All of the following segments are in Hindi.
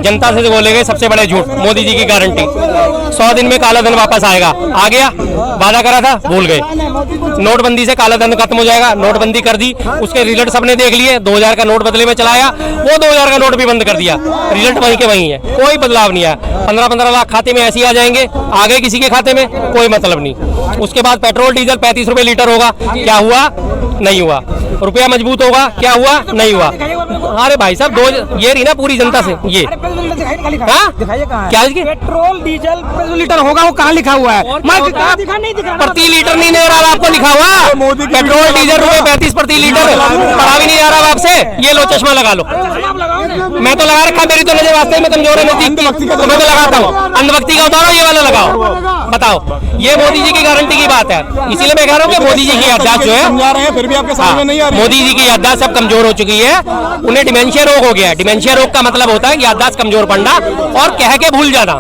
जनता से बोले गए सबसे बड़े झूठ, मोदी जी की गारंटी 100 दिन में काला धन वापस आएगा, आ गया, वादा करा था भूल गए। नोटबंदी से काला धन खत्म हो जाएगा, नोटबंदी कर दी, उसके रिजल्ट सबने देख लिए, 2000 का नोट बदले में चलाया, वो 2000 का नोट भी बंद कर दिया, रिजल्ट वहीं के वहीं है, कोई बदलाव नहीं आया। 15-15 लाख खाते में ऐसे ही आ जाएंगे, आ गए किसी के खाते में, कोई मतलब नहीं। उसके बाद पेट्रोल डीजल 35 रुपए लीटर होगा, क्या हुआ? नहीं हुआ। रुपया मजबूत होगा, क्या हुआ? नहीं हुआ। अरे भाई साहब, दो ये रही ना पूरी जनता से ये क्या पेट्रोल डीजल लीटर होगा, वो कहाँ लिखा हुआ है? प्रति लीटर नहीं दे रहा आपको लिखा हुआ, पेट्रोल डीजल रुपए 35 प्रति लीटर, पढ़ा भी नहीं जा रहा आपसे। ये लो चश्मा लगा लो, मैं तो लगा रखा, मेरी तो नजर वास्ते में कमजोर है, तो मैं तो लगाता हूँ। अंधभक्ति का उतारो, ये वाला लगाओ, बताओ। ये मोदी जी की गारंटी की बात है, इसीलिए मैं कह रहा हूँ कि मोदी जी की याददाश्त जो है, फिर भी आपके सामने नहीं आ रही। मोदी जी की याददाश्त सब कमजोर हो चुकी है, उन्हें डिमेंशिया रोग हो गया है। डिमेंशिया रोग का मतलब होता है याददाश्त कमजोर पड़ना और कह के भूल जाना।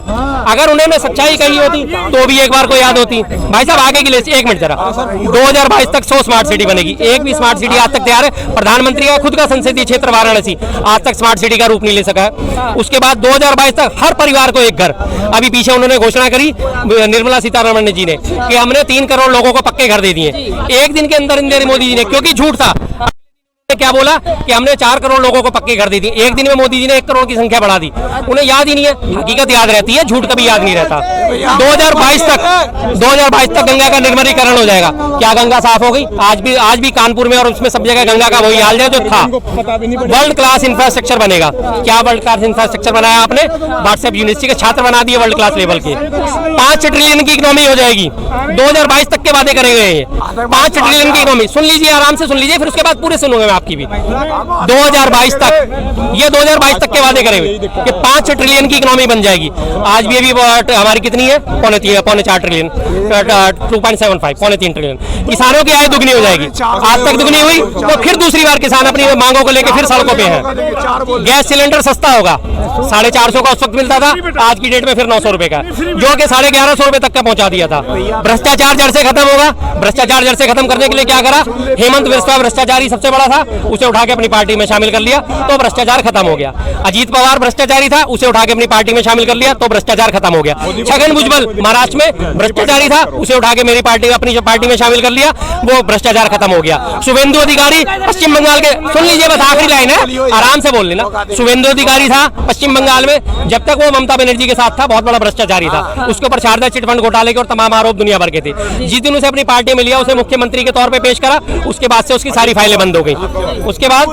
अगर उन्होंने सच्चाई कही होती तो भी एक बार को याद होती। भाई साहब आगे की लिस्ट, 1 मिनट जरा, 2022 तक 100 स्मार्ट सिटी बनेगी, एक भी स्मार्ट सिटी आज तक तैयार है। प्रधानमंत्री का खुद का संसदीय क्षेत्र वाराणसी आज तक स्मार्ट सिटी का रूप नहीं ले सका है। उसके बाद 2022 तक हर परिवार को एक घर। अभी पीछे उन्होंने घोषणा करी निर्मला सीतारमण जी ने कि हमने 3 करोड़ लोगों को पक्के घर दे दिए, एक दिन के अंदर मोदी जी ने, क्योंकि झूठ था। क्या बोला कि हमने 4 करोड़ लोगों को पक्के कर दी थी, एक दिन में मोदी जी ने 1 करोड़ की संख्या बढ़ा दी। उन्हें याद ही नहीं है, हकीकत याद रहती है, झूठ कभी याद नहीं रहता। 2022 तक गंगा का निर्मलीकरण हो जाएगा। क्या गंगा साफ हो गई? आज भी कानपुर में और उसमें सब जगह गंगा का वही हाल है जो था। वर्ल्ड क्लास इंफ्रास्ट्रक्चर बनेगा। क्या वर्ल्ड क्लास इंफ्रास्ट्रक्चर बनाया आपने? व्हाट्सएप यूनिवर्सिटी के छात्र बना दिए वर्ल्ड क्लास लेवल के। 5 ट्रिलियन की इकोनॉमी हो जाएगी, 2022 तक के वादे करेंगे। 5 ट्रिलियन की इकोनॉमी, सुन लीजिए, आराम से सुन लीजिए, फिर उसके बाद पूरे सुनूंगा आपकी भी। 2022 तक, ये 2022 तक के वादे करेंगे कि 5 ट्रिलियन की इकोनॉमी बन जाएगी। आज भी अभी हमारी कितनी है? पौने 4 ट्रिलियन, 2.75, पौने 3 ट्रिलियन। किसानों की आय दुगनी हो जाएगी, आज तक दुगनी हुई तो फिर दूसरी बार किसान अपनी मांगों को लेकर फिर सड़कों पे है। गैस सिलेंडर सस्ता होगा, 450 का उस वक्त मिलता था, आज की डेट में फिर 900 रुपए का, जो कि 1150 रुपए तक का पहुंचा दिया था। भ्रष्टाचार जड़ से खत्म होगा। भ्रष्टाचार जड़ से खत्म करने के लिए क्या करा? हेमंत बिस्वा भ्रष्टाचारी सबसे बड़ा था, उसे उठा के अपनी पार्टी में शामिल कर लिया तो भ्रष्टाचार खत्म हो गया। अजीत पवार भ्रष्टाचारी था, उसे उठा के अपनी पार्टी में शामिल कर लिया तो भ्रष्टाचार खत्म हो गया। छगन भुजबल महाराष्ट्र में भ्रष्टाचारी था, उसे उठा के मेरी पार्टी अपनी पार्टी में शामिल कर लिया, वो भ्रष्टाचार खत्म हो गया। शुभेंदु अधिकारी पश्चिम बंगाल के, सुन लीजिए बस आखिरी लाइन है, आराम से बोल लेना। शुभेंदु अधिकारी था पश्चिम बंगाल में, जब तक वो ममता बनर्जी के साथ था, बहुत बड़ा भ्रष्टाचारी था। उसके ऊपर शारदा चिटफंड घोटाले के और तमाम आरोप दुनिया भर के थे। जिस दिन उसे अपनी पार्टी में लिया, उसे मुख्यमंत्री के तौर पर पेश करा, उसके बाद से उसकी सारी फाइलें बंद हो गई। उसके बाद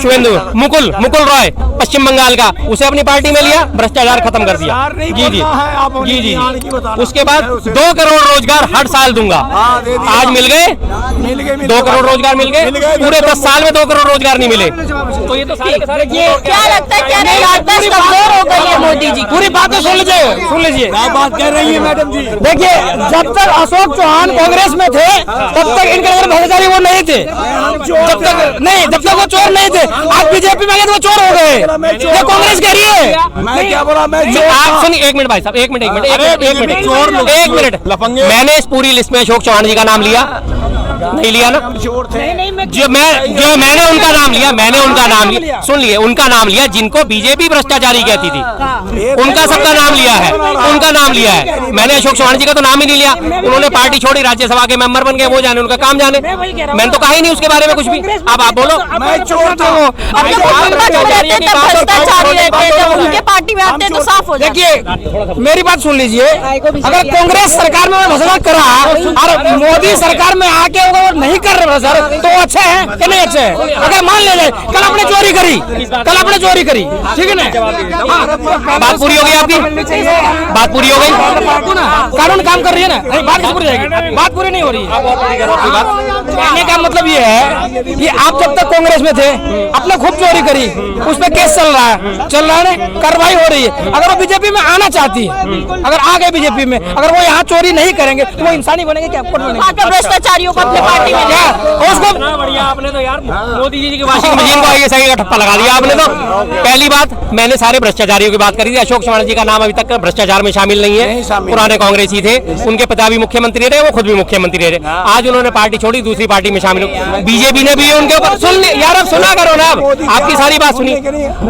शुभेंदु मुकुल रॉय पश्चिम बंगाल का, उसे अपनी पार्टी में लिया, भ्रष्टाचार खत्म कर दिया। जी। उसके बाद 2 करोड़ रोजगार हर साल दूंगा, आज मिल गए 2 करोड़ रोजगार मिल गए, पूरे 10 साल में 2 करोड़ रोजगार नहीं मिले। तो ये तो सारे के सारे, क्या लगता है क्या याददाश्त कमजोर हो गई है मोदी जी? पूरी बातें सुन लीजिए क्या बात कह रही है मैडम जी। देखिए, जब तक अशोक चौहान कांग्रेस में थे तब तक इनके अंदर भ्रष्टाचारी वो नहीं थे, जब तक वो चोर नहीं थे। आज बीजेपी में गए तो वो चोर हो गए, ये कांग्रेस कह रही है। मैं क्या बोला? आप सुनिए, 1 मिनट भाई साहब, 1 मिनट, मैंने इस पूरी लिस्ट में अशोक चौहान जी का नाम लिया नहीं लिया ना? जो मैंने उनका नाम लिया, सुन लिए, उनका नाम लिया जिनको बीजेपी भ्रष्टाचारी कहती थी, उनका सबका नाम लिया है, उनका नाम लिया है। मैंने अशोक चौहान जी का तो नाम ही नहीं लिया। उन्होंने पार्टी छोड़ी, राज्यसभा के मेंबर बन गए, वो जाने, उनका काम जाने। मैंने तो कहा ही नहीं उसके बारे में कुछ भी। अब आप बोलो, मैं चोर था वो। उनके पार्टी में आते तो साफ हो जाए। देखिए, मेरी बात सुन लीजिए, अगर कांग्रेस सरकार में भ्रष्टाचार करा और मोदी सरकार में आके नहीं कर रहे सर, तो अच्छे हैं कि नहीं अच्छे हैं? अगर मान ले कल आपने चोरी करी, ठीक है ना? बात पूरी हो गई आपकी, बात पूरी हो गई, कानून काम कर रही है ना? नहीं, बात पूरी जाएगी, बात पूरी नहीं हो रही। कहने का मतलब ये है कि आप जब तक कांग्रेस में थे, आपने खूब चोरी करी, उस पर केस चल रहा है, कार्रवाई हो रही है। अगर वो बीजेपी में आना चाहती है, अगर आ गए बीजेपी में, अगर वो यहाँ चोरी नहीं करेंगे तो वो इंसानी बनेंगे क्या? भ्रष्टाचारियों को अपने पार्टी में उसको बढ़िया। आपने तो यार मोदी जी की वाशिंग मशीन को ये सही का ठप्पा लगा दिया आपने तो। पहली बात, मैंने सारे भ्रष्टाचारियों की बात करी थी। अशोक चौहान जी का नाम अभी तक भ्रष्टाचार में शामिल नहीं है। पुराने कांग्रेसी थे, उनके पिता भी मुख्यमंत्री रहे, वो खुद भी मुख्यमंत्री रहे। आज उन्होंने पार्टी छोड़ी, दूसरी पार्टी में शामिल हो। बीजेपी ने भी उनके ऊपर, सुन यार, अब सुना करो ना, आपकी सारी बात सुनी।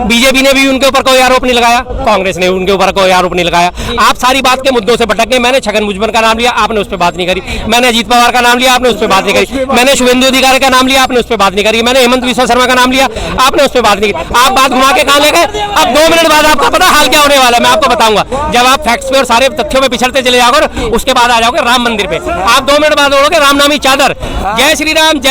बीजेपी ने भी उनके ऊपर कोई आरोप नहीं लगा। लगाया, कांग्रेस ने उनके ऊपर कोई आरोप नहीं लगाया। आप सारी बात के मुद्दों से भटक गए। मैंने छगन भुजबल का नाम लिया, आपने उस पर बात नहीं करी। मैंने अजीत पवार का नाम लिया, आपने उस पर बात नहीं करी। मैंने शुभेंदु अधिकारी का नाम लिया, आपने उस पर बात नहीं करी। मैंने हेमंत विश्व शर्मा का नाम लिया, आपने उस पर बात नहीं की। आप बात घुमा के कहां ले गए? अब 2 मिनट बाद आपको पता हाल क्या होने वाला है, मैं आपको बताऊंगा। जब आप फैक्ट्स पे और सारे तथ्यों में पिछड़ते चले जाओगे, उसके बाद आ जाओगे राम मंदिर पे। आप 2 मिनट बाद बोलोगे राम नामी चादर, जय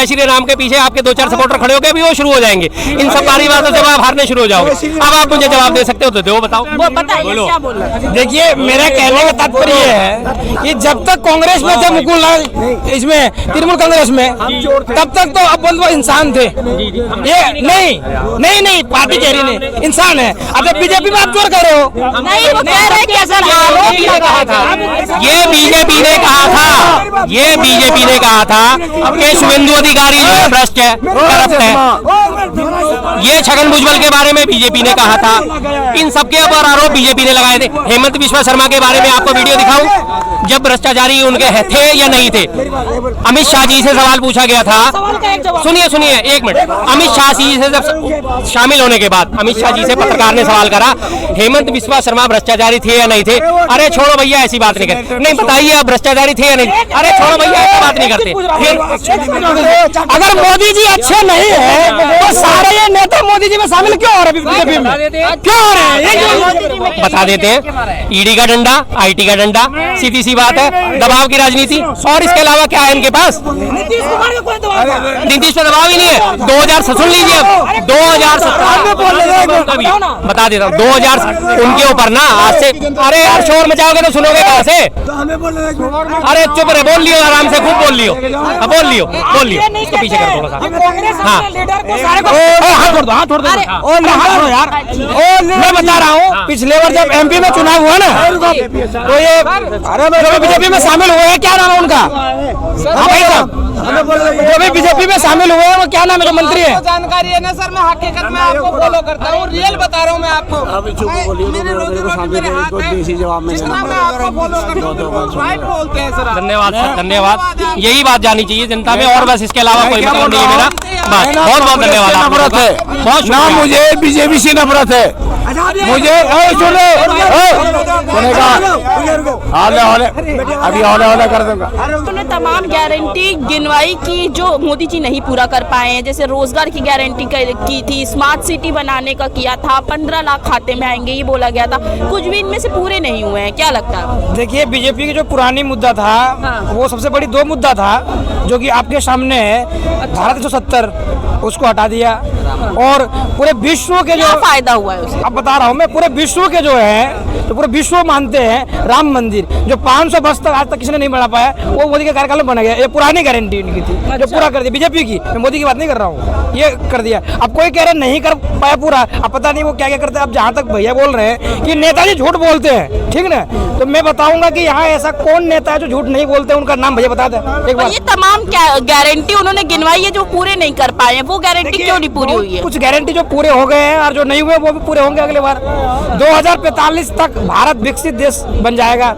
श्री राम के पीछे आपके 2-4 सपोर्टर खड़े हो गए, अभी वो शुरू हो जाएंगे। इन सब सारी बातों से आप हारने शुरू हो जाओगे। अब आप मुझे जवाब दे सकते हो तो दो, बताओ। वो बताइए क्या बोल रहे हैं। देखिए, मेरा कहने का तात्पर्य ये है कि जब तक कांग्रेस में थे मुकुल लाल, इसमें तृणमूल कांग्रेस में, तब तक तो अपन वो इंसान थे। ये नहीं पार्टी कह रही नहीं, इंसान है। अब बीजेपी में आप जोर कर रहे हो। नहीं, वो कह रहे हैं कि ऐसा आरोप लगा था। ये बीजेपी ने कहा था, ये बीजेपी ने कहा था कि शुभेंदु अधिकारी जो है भ्रष्ट है, करप्ट है। ये छगन भुजबल के बारे में बीजेपी ने कहा था। इन सबके ऊपर आरोप बीजेपी ने लगाए थे। हेमंत विश्व शर्मा के बारे में आपको वीडियो दिखाऊं, जब भ्रष्टाचारी उनके थे या नहीं थे। अमित शाह जी से सवाल पूछा गया था। सुनिए 1 मिनट। अमित शाह जी से जब शामिल होने के बाद अमित शाह जी से पत्रकार ने सवाल करा, हेमंत विश्व शर्मा भ्रष्टाचारी थे या नहीं थे? अरे छोड़ो भैया, ऐसी बात नहीं करते। नहीं, बताइए आप भ्रष्टाचारी थे या नहीं? अरे छोड़ो भैया, ऐसी बात नहीं करते। फिर अगर मोदी जी अच्छे नहीं है तो सारे ये नेता मोदी जी में शामिल क्यों हो रहे हैं? क्यों हो रहे हैं? बता देते हैं। ईडी का डंडा, आईटी का डंडा, सीधी सी बात है। दबाव की राजनीति, और इसके अलावा क्या है इनके पास? नीतीश पे दबाव ही नहीं है। 2000 सुन लीजिए, अब 2017 बता देता हूँ। 2000 उनके ऊपर ना आज से, अरे यार शोर मचाओगे तो सुनोगे कहाँ से? अरे चुप रहे, बोल लियो आराम से, खूब बोल लियो, बोल लियो इसको पीछे कर थोड़ा सा। हाँ, हाथ छोड़ दो यार। मैं बता रहा हूँ, पिछले बार जब एमपी में चुनाव हुआ ना, तो ये जो बीजेपी में शामिल हुए हैं, क्या नाम है उनका? हाँ भाई साहब, जो भी बीजेपी में शामिल हुए हैं वो क्या नाम है, जो मंत्री है? जानकारी है ना सर, मैं हकीकत में आपको फॉलो करता हूँ, रियल बता रहा हूँ मैं आपको। धन्यवाद सर, धन्यवाद। यही बात जानी चाहिए जनता में, और बस इसके अलावा कोई मतलब नहीं है मेरा। बस बहुत बहुत धन्यवाद। नफरत है बहुत ना, मुझे बीजेपी से नफरत है। मुझे हौले कर दूंगा। उन्होंने तमाम गारंटी गिनवाई की जो मोदी जी नहीं पूरा कर पाए हैं। जैसे रोजगार की गारंटी की थी, स्मार्ट सिटी बनाने का किया था, 15 लाख खाते में आएंगे ये बोला गया था। कुछ भी इनमें से पूरे नहीं हुए हैं, क्या लगता है? देखिए, बीजेपी की जो पुरानी मुद्दा था, वो सबसे बड़ी 2 मुद्दा था जो कि आपके सामने है। भारत 170 उसको हटा दिया, और पूरे विश्व के जो फायदा हुआ है उससे? अब बता रहा हूँ मैं, पूरे विश्व के जो है, तो पूरे विश्व मानते हैं राम मंदिर, जो 500 वर्ष तक आज तक किसी ने नहीं बना पाया, वो मोदी के कार्यकाल में बना गया। ये पुरानी गारंटी इनकी थी, जो पूरा कर दिया बीजेपी की। मैं मोदी की बात नहीं कर रहा हूँ, ये कर दिया। अब कोई कह रहा नहीं कर पाया पूरा, अब पता नहीं वो क्या क्या करते हैं। अब जहाँ तक भैया बोल रहे हैं कि नेताजी झूठ बोलते हैं, ठीक ना, तो मैं बताऊंगा कि यहाँ ऐसा कौन नेता है जो झूठ नहीं बोलते, उनका नाम भैया बता दें एक बार। ये तमाम गारंटी उन्होंने गिनवाई है जो पूरे नहीं कर पाए हैं, वो गारंटी क्यों नहीं पूरी हुई है? कुछ गारंटी जो पूरे हो गए हैं, और जो नहीं हुए वो भी पूरे होंगे अगले बार। 2045 तक भारत विकसित देश बन जाएगा।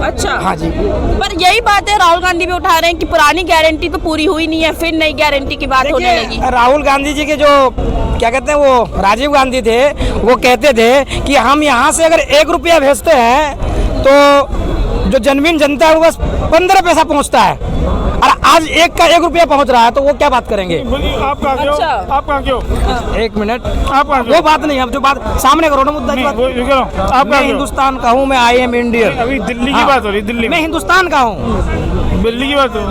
अच्छा, हाँ जी। पर यही बात है, राहुल गांधी भी उठा रहे हैं कि पुरानी गारंटी तो पूरी हुई नहीं है, फिर नई गारंटी की बात होने लगी। राहुल गांधी जी के जो क्या कहते हैं, वो राजीव गांधी थे, वो कहते थे कि हम यहाँ से अगर 1 रुपया भेजते हैं तो जो जन्मीन जनता है वो बस 15 पैसा पहुँचता है, और आज 1 रुपया पहुँच रहा है, तो वो क्या बात करेंगे? आप कहाँ के हो? अच्छा। आप कहाँ के हो? 1 मिनट, आप कहाँ के हो? वो बात नहीं, अब जो बात सामने करो ना, मुद्दा की बात। आप मैं कहाँ के हो? हिंदुस्तान का हूँ, मैं आई एम इंडियन। अभी दिल्ली की बात हो रही, दिल्ली मैं में हिंदुस्तान का हूँ। दिल्ली की बात हो रही।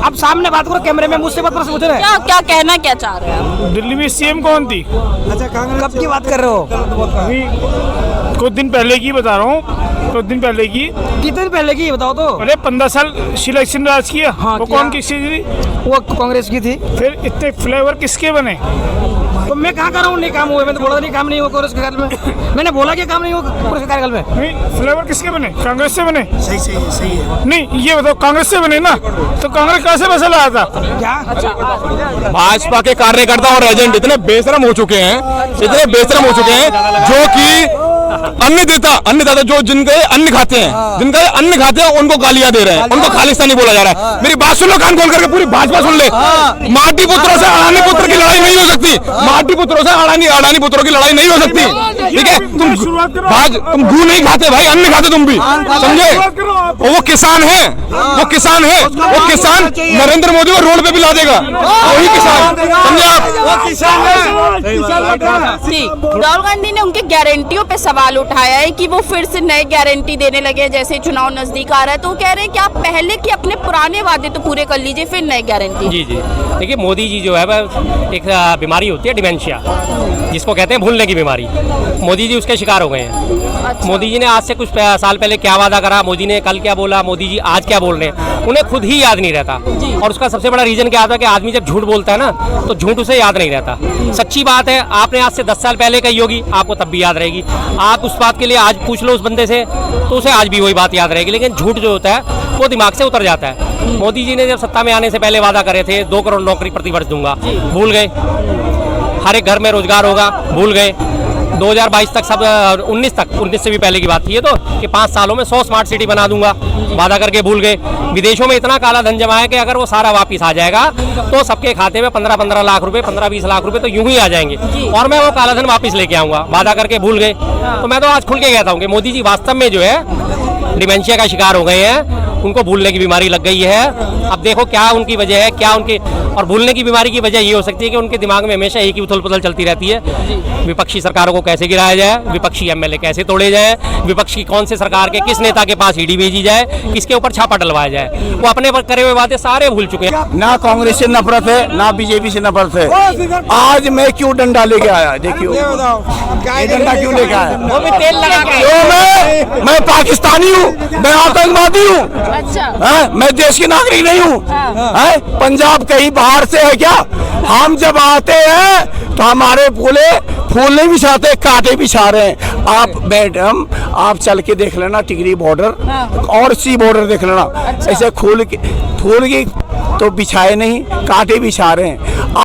अब सामने बात करो, कैमरे में मुझसे बात पूछ रहे हैं। क्या क्या कहना क्या चाह रहे हैं? दिल्ली में सीएम कौन थी? कब की बात कर रहे हो? अभी कुछ दिन पहले की बता रहा हूँ, कुछ दिन पहले की। कितने दिन पहले की बताओ तो? अरे 15 साल सिलेक्शन राज किया। हाँ, वो किया। कौन किसकी थी? वो कांग्रेस की थी। फिर इतने फ्लेवर किसके बने? तो मैं कहाँ कर रहा हूँ, नहीं काम हुए? मैं तो बोला नहीं काम नहीं हुआ कांग्रेस के कार्यकाल में। मैंने बोला कि काम नहीं हुआ कांग्रेस के कार्यकाल में। नहीं, फ्लेवर किसके बने? कांग्रेस से बने? सही है। नहीं, ये बताओ, कांग्रेस से बने ना, तो कांग्रेस कहाँ से पैसा लाया था? क्या? भाजपा के कार्यकर्ता और एजेंट इतने बेशरम हो चुके हैं, जो कि अन्नदाता जो जिनके अन्न खाते हैं, जिनका अन्न खाते हैं उनको गालियां दे रहे हैं, उनको खालिस्तानी बोला जा रहा है। मेरी बात सुन लो, कान खोल करके पूरी भाजपा सुन ले। माटी पुत्रों से अडानी पुत्र की लड़ाई नहीं हो सकती। माटी पुत्रों से अडानी पुत्रों की लड़ाई नहीं हो सकती। ठीक है, तुम गू नहीं खाते भाई, अन्न खाते तुम भी, समझे? वो किसान है, वो किसान है, वो किसान नरेंद्र मोदी को रोड पे भी ला देगा, वही किसान, समझे आप? राहुल गांधी ने उनके गारंटियों पे सवाल उठाया है कि वो फिर से नए गारंटी देने लगे, जैसे चुनाव नजदीक आ रहा है, तो कह रहे हैं कि आप पहले के अपने पुराने वादे तो पूरे कर लीजिए, फिर नए गारंटी। जी जी, देखिए मोदी जी जो है वह एक बीमारी होती है डिमेंशिया, जिसको कहते हैं भूलने की बीमारी। मोदी जी उसके शिकार हो गए हैं। अच्छा। मोदी जी ने आज से कुछ साल पहले क्या वादा करा, मोदी ने कल क्या बोला, मोदी जी आज क्या बोल रहे हैं, उन्हें खुद ही याद नहीं रहता। और उसका सबसे बड़ा रीजन क्या आता है कि आदमी जब झूठ बोलता है ना, तो झूठ उसे याद नहीं रहता। सच्ची बात है, आपने आज से 10 साल पहले कही होगी, आपको तब भी याद रहेगी। आप उस बात के लिए आज पूछ लो उस बंदे से, तो उसे आज भी वही बात याद रहेगी। लेकिन झूठ जो होता है वो दिमाग से उतर जाता है। मोदी जी ने जब सत्ता में आने से पहले वादा करे थे 2 करोड़ नौकरी प्रतिवर्ष दूंगा, भूल गए। हर एक घर में रोजगार होगा, भूल गए। 2022 तक सब 19 से भी पहले की बात थी ये तो, कि 5 सालों में 100 स्मार्ट सिटी बना दूंगा, वादा करके भूल गए। विदेशों में इतना काला धन जमा है कि अगर वो सारा वापस आ जाएगा तो सबके खाते में 15-15 लाख रुपए, 15-20 लाख रुपए तो यूं ही आ जाएंगे, और मैं वो काला धन वापस लेके आऊंगा, वादा करके भूल गए। तो मैं तो आज खुल के कहता हूँ कि मोदी जी वास्तव में जो है डिमेंशिया का शिकार हो गए हैं, उनको भूलने की बीमारी लग गई है। अब देखो क्या उनकी वजह है, क्या उनके, और भूलने की बीमारी की वजह ये हो सकती है कि उनके दिमाग में हमेशा एक ही उथल पुथल चलती रहती है। विपक्षी सरकारों को कैसे गिराया जाए, विपक्षी एमएलए कैसे तोड़े जाए, विपक्षी कौन से सरकार के किस नेता के पास ईडी भेजी जाए, किसके ऊपर छापा डलवाया जाए, वो अपने पर करे हुए वादे सारे भूल चुके हैं। ना कांग्रेस से नफरत है, ना बीजेपी से नफरत है। आज मैं क्यों डंडा लेके आया, देखियो ये डंडा क्यों लेके आया? वो भी तेल लगा के। क्यों? मैं पाकिस्तानी हूँ, मैं आतंकवादी हूँ, अच्छा, मैं देश की नागरिक नहीं हूँ। पंजाब कहीं बाहर से है क्या? हम जब आते हैं तो हमारे फूल नहीं बिछाते, कांटे बिछा रहे हैं। आप मैडम आप चल के देख लेना टिकरी बॉर्डर और सी बॉर्डर देख लेना, ऐसे फूल की तो बिछाए नहीं, कांटे बिछा रहे हैं।